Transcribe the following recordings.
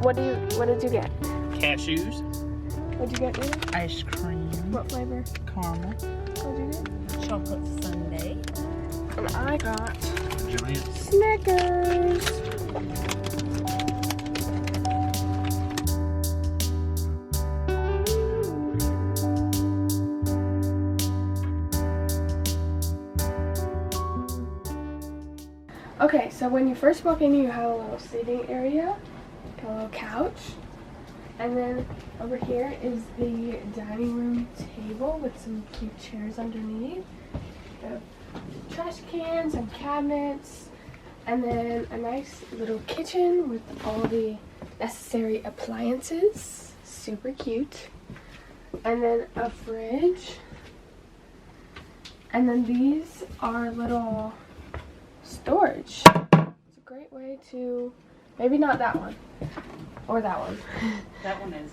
What did you get? Cashews. What'd you get, Nina? Ice cream. What flavor? Caramel. What'd you get? Chocolate sundae. And I got Giant. Snickers. Okay, so when you first walk in, you have a little seating area, a little couch, and then over here is the dining room table with some cute chairs underneath. We have trash cans and cabinets, and then a nice little kitchen with all the necessary appliances. Super cute. And then a fridge. And then these are little storage. It's a great way to, maybe not that one, or that one. That one is.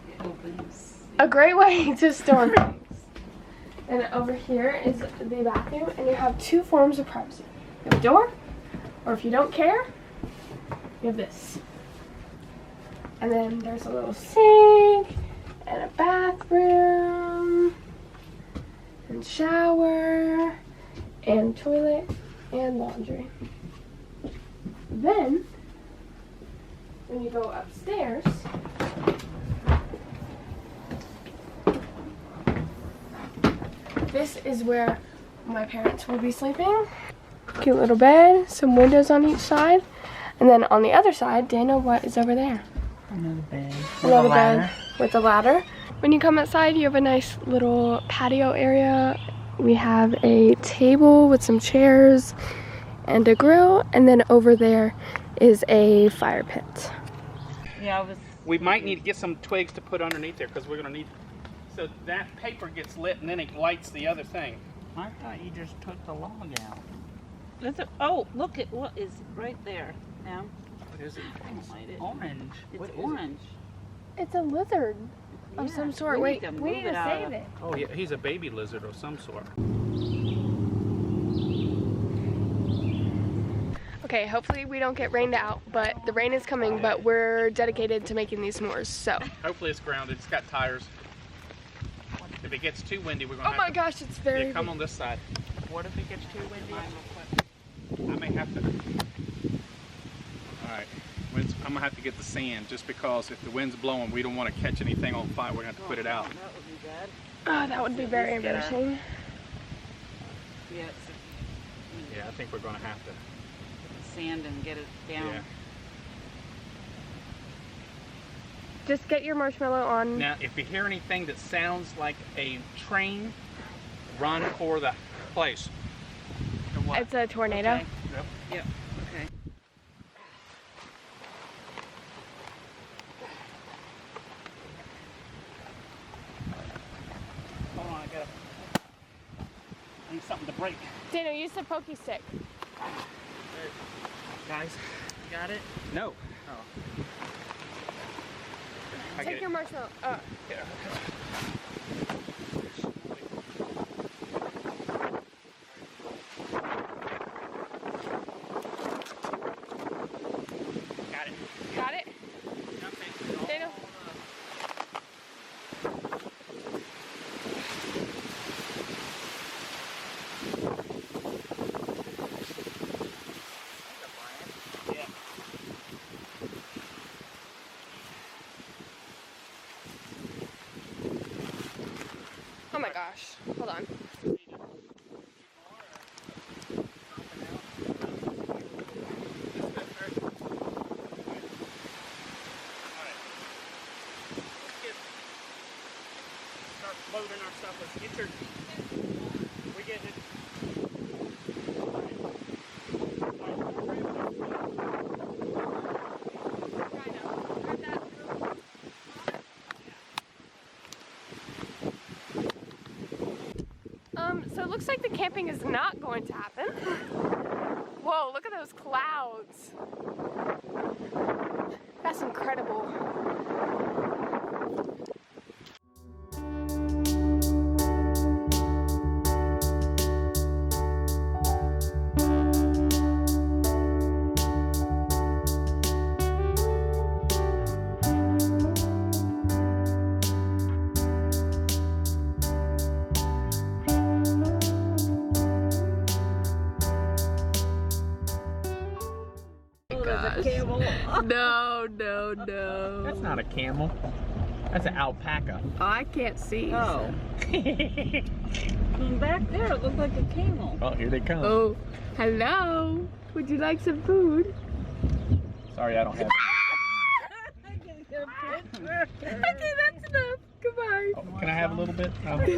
It opens. A great way to store things. And over here is the bathroom, and you have two forms of privacy. You have a door, or if you don't care, you have this. And then there's a little sink, and a bathroom, and shower, and toilet, and laundry. Then, when you go upstairs, this is where my parents will be sleeping. Cute little bed, some windows on each side, and then on the other side, Dana, what is over there? Another bed. Another bed with a ladder. When you come outside, you have a nice little patio area. We have a table with some chairs and a grill, and then over there is a fire pit. Yeah, We might need to get some twigs to put underneath there because we're going to need, so that paper gets lit and then it lights the other thing. I thought you just took the log out. Oh, look at what is right there. Now, What is it? don't light it. Orange. It's What is orange. It's a lizard of some sort. Wait, we need to save it. Oh yeah, he's a baby lizard of some sort. Okay, hopefully we don't get rained out, but the rain is coming, but we're dedicated to making these s'mores, so. Hopefully it's grounded. It's got tires. If it gets too windy, we're going to Oh my gosh, it's very come on this side. What if it gets too windy? I may have to. Alright. I'm going to have to get the sand just because if the wind's blowing, we don't want to catch anything on fire. We're going to have to put it out. That would be bad. Oh, that would be very embarrassing. Yes. Yeah, I think we're going to have to. Sand and get it down. Yeah. Just get your marshmallow on. Now, if you hear anything that sounds like a train, run for the place. It's a tornado. Okay. Yep. Okay. Hold on, I need something to break. Dana, use the pokey stick. Guys, You got it? no. Oh. Take your marshmallow. Got it. Got it? Dana? Yeah. Oh my gosh. Hold on. Start loading our stuff. Let's get your. We get it. So it looks like the camping is not going to happen. Whoa, look at those clouds. That's incredible. gosh. a camel. No, no, no. That's not a camel. That's an alpaca. Oh, I can't see. Oh. From back there, it looked like a camel. Oh, here they come. Oh, hello. Would you like some food? Sorry, I don't have. Okay, that's enough. Goodbye. Oh, can I have a little bit? Oh. There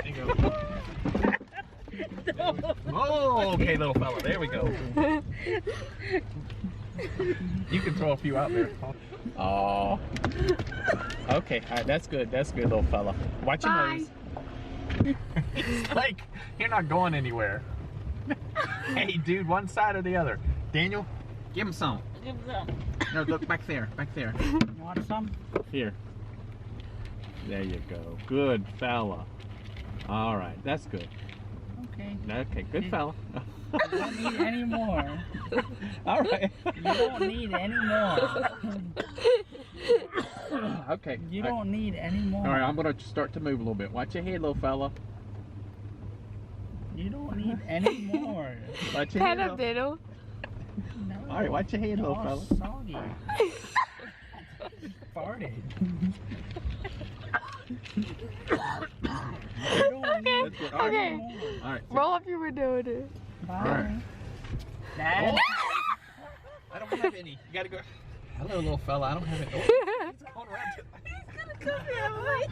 you go. Oh, okay, little fella. There we go. You can throw a few out there. Oh. Okay, all right, that's good. That's good, little fella. Watch your Bye. nose. It's like you're not going anywhere. Hey, dude, one side or the other. Daniel, give him some. Give them. No, look back there. Back there. You want some? Here. There you go. Good fella. All right, that's good. Okay. Okay, good fella. You don't need any more. All right. You don't need any more. Okay. You don't need any more. All right, I'm gonna start to move a little bit. Watch your head, little fella. You don't need any more. Watch your Pet head. him, Little... Diddle. No. All right, watch your head, little Oh, fella. soggy. Farted. You don't need That's good. All right. Okay. more. All right. Roll up your window with it. Bye. Alright. Dad. I don't have any. You gotta go. Hello, little fella. I don't have any. Oh, he's going around. Come here, boy.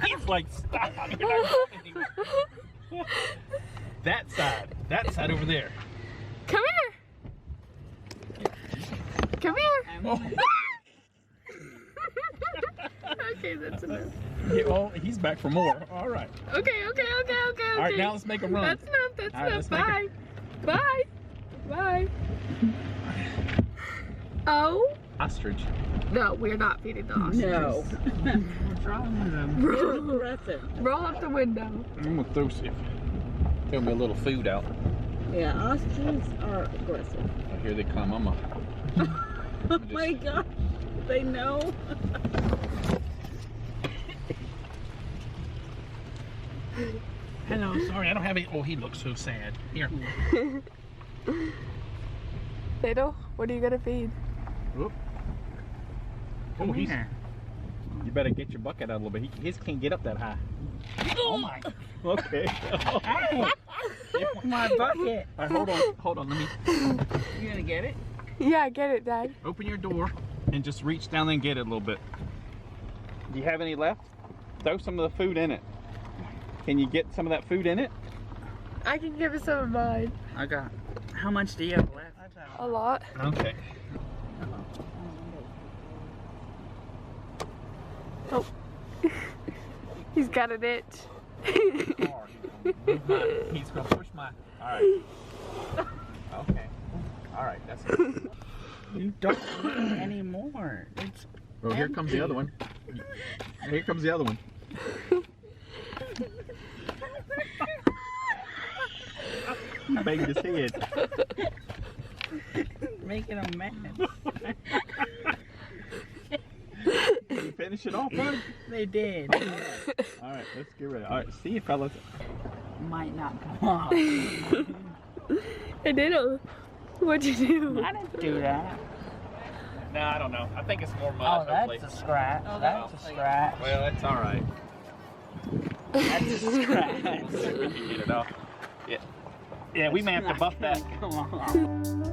He's like, stop. You're not going anywhere. That side over there. Come here. Come here. Okay, that's enough. Yeah, well, he's back for more. All right. Okay. All right, now let's make a run. That's enough. That's All right, enough. let's Bye. Bye. Bye. Oh Ostrich. no, we're not feeding the ostrich. No. What's wrong with them? Aggressive. Roll up the window. I'm gonna throw me a little food out. Yeah, ostriches are aggressive. Oh, here they come. I'm a. Oh my God. They know. Hello. Sorry, I don't have any. Oh, he looks so sad. Here. Diddle, what are you gonna feed? Whoop. Oh, he's. You better get your bucket out a little bit. His can't get up that high. Oh my. Okay. Hey, my bucket. All right, hold on. Let me You gonna get it? Yeah, get it, Dad. open your door and just reach down there and get it a little bit. Do you have any left? Throw some of the food in it. Can you get some of that food in it? I can give it some of mine. I got. How much do you have left? A lot. Okay. Oh. He's got an itch. He's gonna push my. All right. Okay. All right. That's good. You don't need any more. It's Oh, here comes the other one. Here comes the other one. He banged his head. making a mess. Did you finish it off, bud? They did. All right, let's get ready. All right, see you, fellas. Might not come off. Hey, Diddle, what'd you do? I didn't do that. No, I don't know. I think it's more Oh, mud. that's a scratch. That's a scratch. Well, that's all right. That's a scratch. We can get it off. Yeah. Yeah, we may have to buff that. Come on.